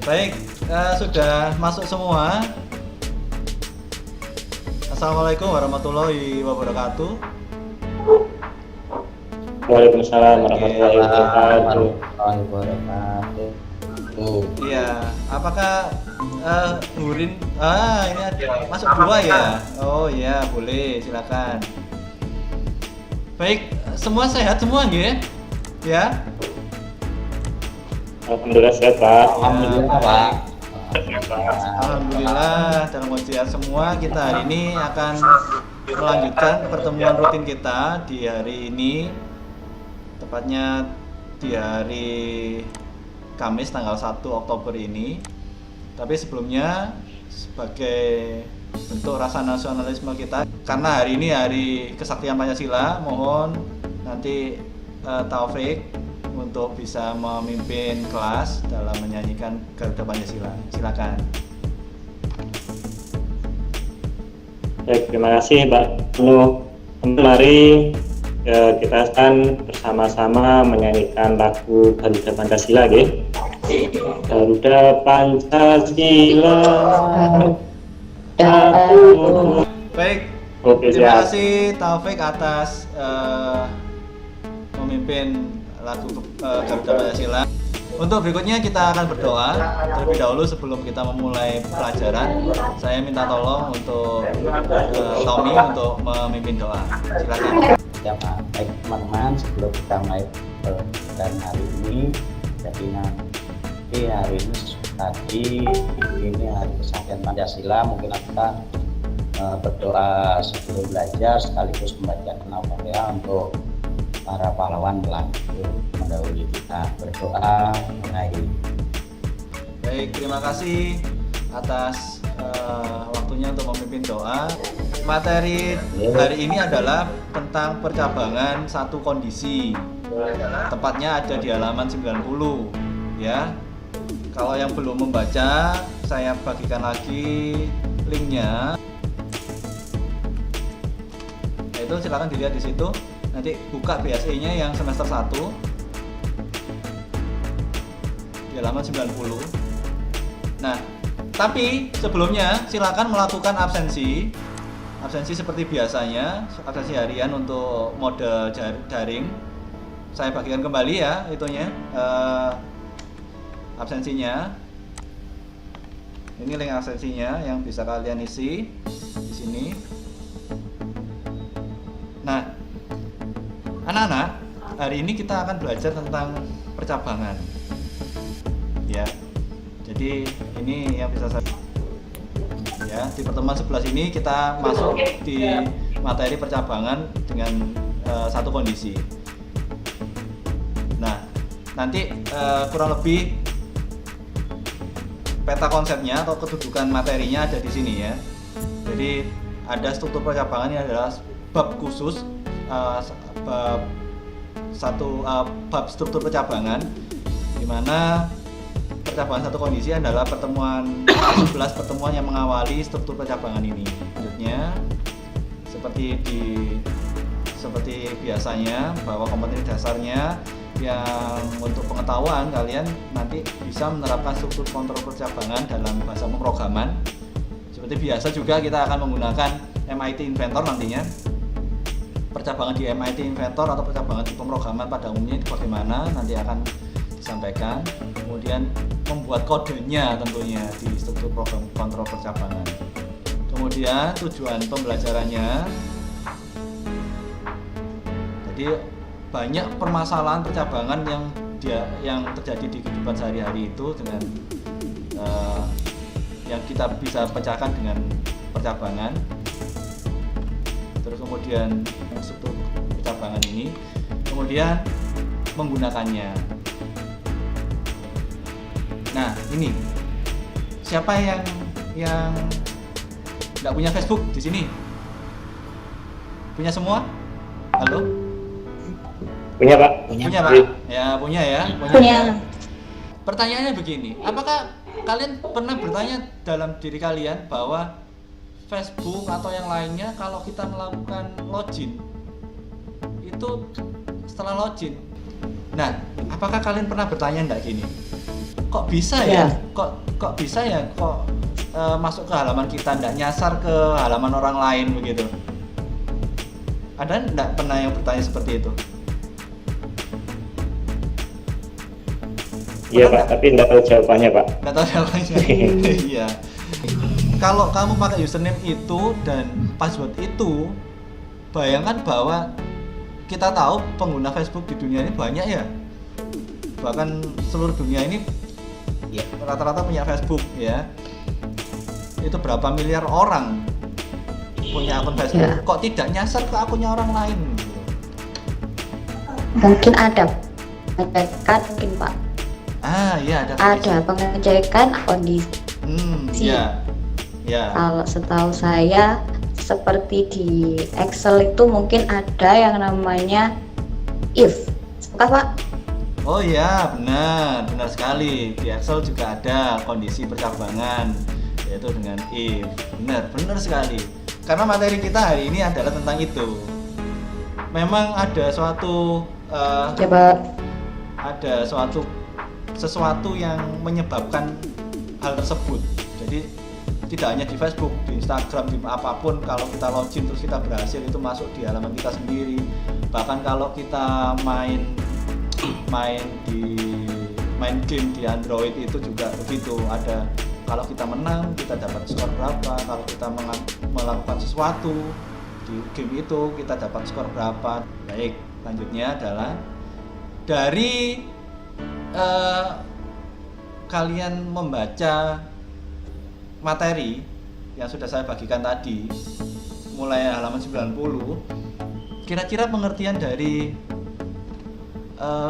Baik, sudah masuk semua. Assalamualaikum warahmatullahi wabarakatuh. Waalaikumsalam warahmatullahi wabarakatuh. Warahmatullahi wabarakatuh. Iya, apakah Nurin? Ini ada masuk dua ya? Oh iya, boleh, silakan. Baik, semua sehat semua nggih? Ya? Alhamdulillah sehat, Pak. Alhamdulillah, Pak. Alhamdulillah, dalam kondisi semua kita hari ini akan melanjutkan pertemuan rutin kita di hari ini, tepatnya di hari Kamis tanggal 1 Oktober ini. Tapi sebelumnya, sebagai bentuk rasa nasionalisme kita, karena hari ini hari kesaktian Pancasila, mohon nanti Taufik untuk bisa memimpin kelas dalam menyanyikan Garuda Pancasila. Silakan. Baik, terima kasih, Mbak Nuh. Mari kita akan bersama-sama menyanyikan lagu Garuda Pancasila, nggih. Garuda Pancasila. Baik. Oke, Terima siap. kasih Taufik atas memimpin lagu Garuda Pancasila. Untuk berikutnya kita akan berdoa. Terlebih dahulu sebelum kita memulai pelajaran, saya minta tolong untuk Tommy untuk memimpin doa. Silakan. Ya, Pak. Baik, teman-teman, sebelum kita mulai pelajaran hari ini, jadi nanti hari ini hari kesaktian Pancasila, mungkin kita berdoa sebelum belajar sekaligus membacakan Al-Fatihah untuk para pahlawan telah mendahului kita. Berdoa mulai. Baik, terima kasih atas waktunya untuk memimpin doa. Materi hari ini adalah tentang percabangan satu kondisi. Tepatnya ada di halaman 90 ya. Kalau yang belum membaca, saya bagikan lagi linknya. Itu silakan dilihat di situ. Nanti buka BSI-nya yang semester 1 di halaman 90. Nah, tapi sebelumnya silakan melakukan absensi seperti biasanya, absensi harian untuk mode daring. Saya bagikan kembali ya itunya, absensinya. Ini link absensinya yang bisa kalian isi di sini. Nah, anak-anak, hari ini kita akan belajar tentang percabangan. Ya. Jadi ini yang bisa saya ya, di pertemuan 11 ini kita masuk di materi percabangan dengan satu kondisi. Nah, nanti kurang lebih peta konsepnya atau kedudukan materinya ada di sini ya. Jadi ada struktur percabangan ini adalah bab khusus, bab struktur percabangan, di mana percabangan satu kondisi adalah pertemuan 11 pertemuan yang mengawali struktur percabangan ini. Selanjutnya seperti biasanya, bahwa kompetensi dasarnya yang untuk pengetahuan kalian nanti bisa menerapkan struktur kontrol percabangan dalam bahasa pemrograman. Seperti biasa juga kita akan menggunakan MIT Inventor nantinya. Percabangan di MIT Inventor atau percabangan di pemrograman pada umumnya bagaimana nanti akan disampaikan. Kemudian membuat kodenya tentunya di struktur program kontrol percabangan. Kemudian tujuan pembelajarannya, jadi banyak permasalahan percabangan yang terjadi di kehidupan sehari-hari itu dengan yang kita bisa pecahkan dengan percabangan. Terus kemudian struktur percabangan ini, kemudian menggunakannya. Nah, ini siapa yang nggak punya Facebook di sini? Punya semua? Halo? Punya, Pak? Punya, Pak? Ya, punya ya. Punya. Pertanyaannya begini, apakah kalian pernah bertanya dalam diri kalian bahwa Facebook atau yang lainnya kalau kita melakukan login itu setelah login, nah apakah kalian pernah bertanya enggak gini, kok bisa ya? Kok bisa ya? Kok masuk ke halaman kita, nggak nyasar ke halaman orang lain begitu? Ada nggak pernah yang bertanya seperti itu? Iya Pak, tapi nggak tahu jawabannya Pak. Nggak tahu jawabannya. Iya. Kalau kamu pakai username itu dan password itu, bayangkan bahwa kita tahu pengguna Facebook di dunia ini banyak ya. Bahkan seluruh dunia ini ya, rata-rata punya Facebook ya. Itu berapa miliar orang punya akun Facebook. Ya. Kok tidak nyasar ke akunnya orang lain? Mungkin ada pengecekan mungkin Pak. Iya ada. Ada pengecekan kondisi. Ya. Ya. Kalau setahu saya seperti di Excel itu mungkin ada yang namanya if. Bukan Pak? Oh iya, benar sekali. Di Excel juga ada kondisi percabangan, yaitu dengan if. Benar sekali. Karena materi kita hari ini adalah tentang itu. Memang ada suatu sesuatu yang menyebabkan hal tersebut. Jadi tidak hanya di Facebook, di Instagram, di apapun, kalau kita login terus kita berhasil itu masuk di halaman kita sendiri. Bahkan kalau kita main game di Android itu juga begitu. Ada kalau kita menang kita dapat skor berapa, kalau kita melakukan sesuatu di game itu kita dapat skor berapa. Baik, lanjutnya adalah dari kalian membaca materi yang sudah saya bagikan tadi mulai halaman 90, kira-kira pengertian dari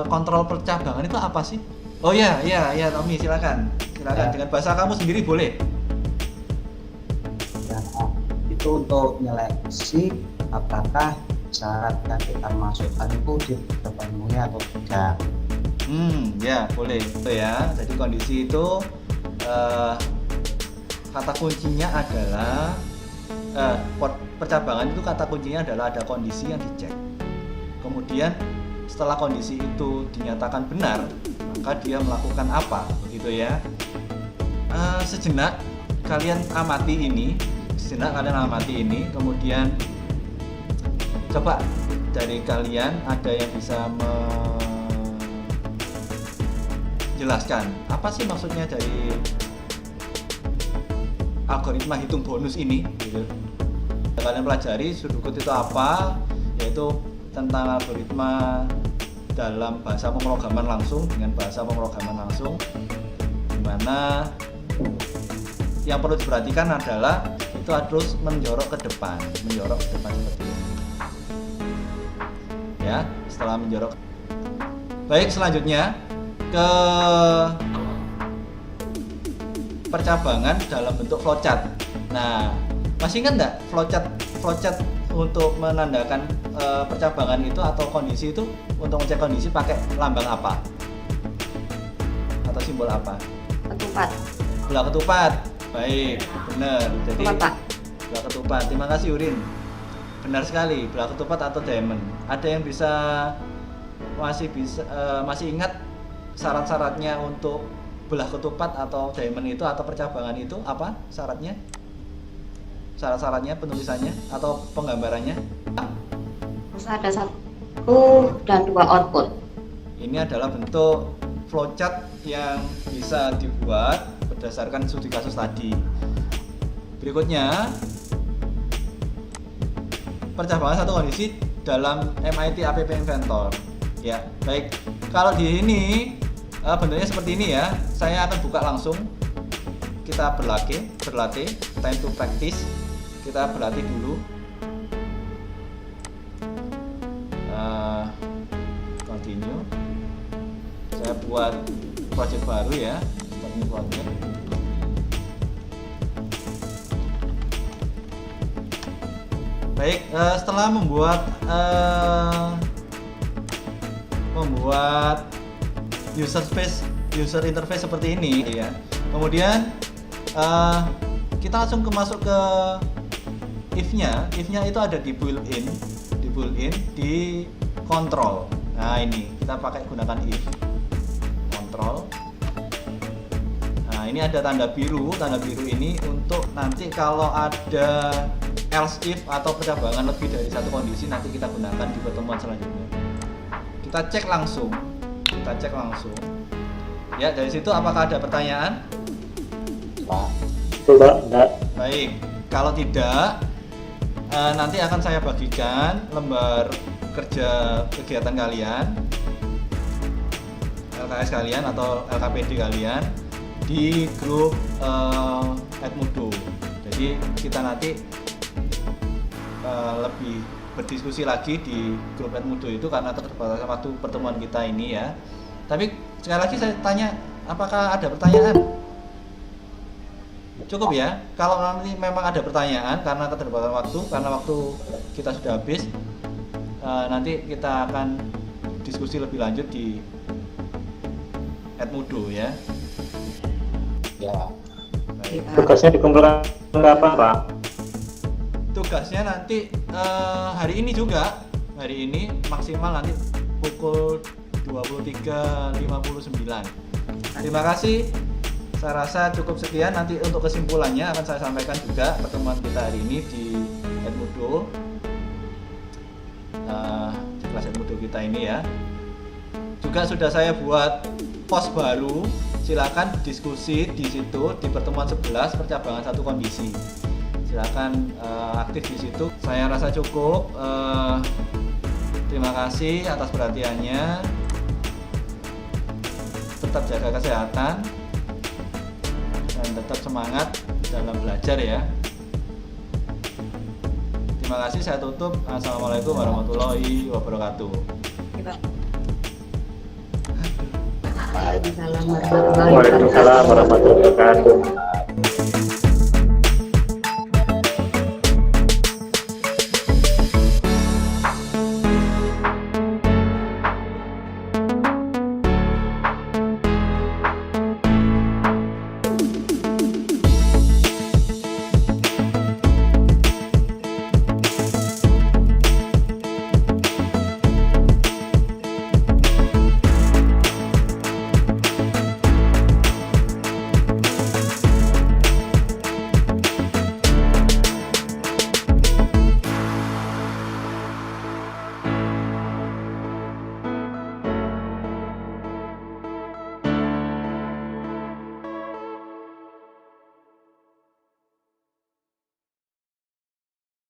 kontrol percabangan itu apa sih? Oh ya Tommy, silakan dengan bahasa kamu sendiri boleh. Ya, itu untuk menyeleksi apakah syarat yang kita masukkan itu terpenuhi atau tidak. Ya boleh itu ya. Jadi kondisi itu kata kuncinya adalah percabangan itu kata kuncinya adalah ada kondisi yang dicek. Kemudian setelah kondisi itu dinyatakan benar, maka dia melakukan apa, begitu ya. Sejenak kalian amati ini, kemudian coba dari kalian ada yang bisa menjelaskan apa sih maksudnya dari algoritma hitung bonus ini gitu. Kalian pelajari Sudokut itu apa, yaitu tentang algoritma dalam bahasa pemrograman langsung dengan bahasa pemrograman langsung, dimana yang perlu diperhatikan adalah itu harus menjorok ke depan seperti ini ya. Setelah menjorok, baik, selanjutnya ke percabangan dalam bentuk flowchart. Nah, masih ingat nggak flowchart untuk menandakan percabangan itu atau kondisi itu, untuk ngecek kondisi pakai lambang apa atau simbol apa? Ketupat. Bola ketupat. Baik, benar. Jadi Pak. bola ketupat. Terima kasih Urin. Benar sekali, bola ketupat atau diamond. Ada yang masih ingat syarat-syaratnya untuk belah ketupat atau diamond itu atau percabangan itu apa syaratnya? Syarat-syaratnya, penulisannya atau penggambarannya? Terus ada 1 dan 2 output. Ini adalah bentuk flowchart yang bisa dibuat berdasarkan studi kasus tadi. Berikutnya, percabangan satu kondisi dalam MIT App Inventor. Ya, baik. Kalau di ini bentuknya seperti ini ya. Saya akan buka langsung. Kita berlatih, time to practice. Kita berlatih dulu. Continue. Saya buat project baru ya. New project. Baik, setelah membuat user interface seperti ini ya. Kemudian kita langsung masuk ke if-nya itu ada di built-in di control. Nah, ini kita gunakan if control. Nah, ini ada tanda biru. Tanda biru ini untuk nanti kalau ada else if atau percabangan lebih dari satu kondisi nanti kita gunakan di pertemuan selanjutnya. Kita cek langsung. Ya, dari situ apakah ada pertanyaan? Pak. Itu Pak, enggak. Baik, kalau tidak nanti akan saya bagikan lembar kerja kegiatan kalian, LKS kalian atau LKPD kalian di grup Edmudo. Jadi kita nanti lebih berdiskusi lagi di grup Edmudo itu karena terbatas waktu pertemuan kita ini ya. Tapi sekali lagi saya tanya, apakah ada pertanyaan? Cukup ya. Kalau nanti memang ada pertanyaan karena keterbatasan waktu, karena waktu kita sudah habis, nanti kita akan diskusi lebih lanjut di Edmudo ya. Ya. Baik. Tugasnya dikumpulkan kapan Pak? Tugasnya nanti hari ini juga, hari ini maksimal nanti pukul 23.59. Terima kasih. Saya rasa cukup sekian. Nanti untuk kesimpulannya akan saya sampaikan juga pertemuan kita hari ini di Edmudo, di kelas Edmudo kita ini ya. Juga sudah saya buat post baru. Silakan diskusi di situ di pertemuan 11 percabangan satu kondisi. Silakan aktif di situ. Saya rasa cukup. Terima kasih atas perhatiannya. Tetap jaga kesehatan dan tetap semangat dalam belajar ya. Terima kasih, saya tutup. Assalamualaikum warahmatullahi wabarakatuh. Waalaikumsalam warahmatullahi wabarakatuh. Waalaikumsalam warahmatullahi wabarakatuh.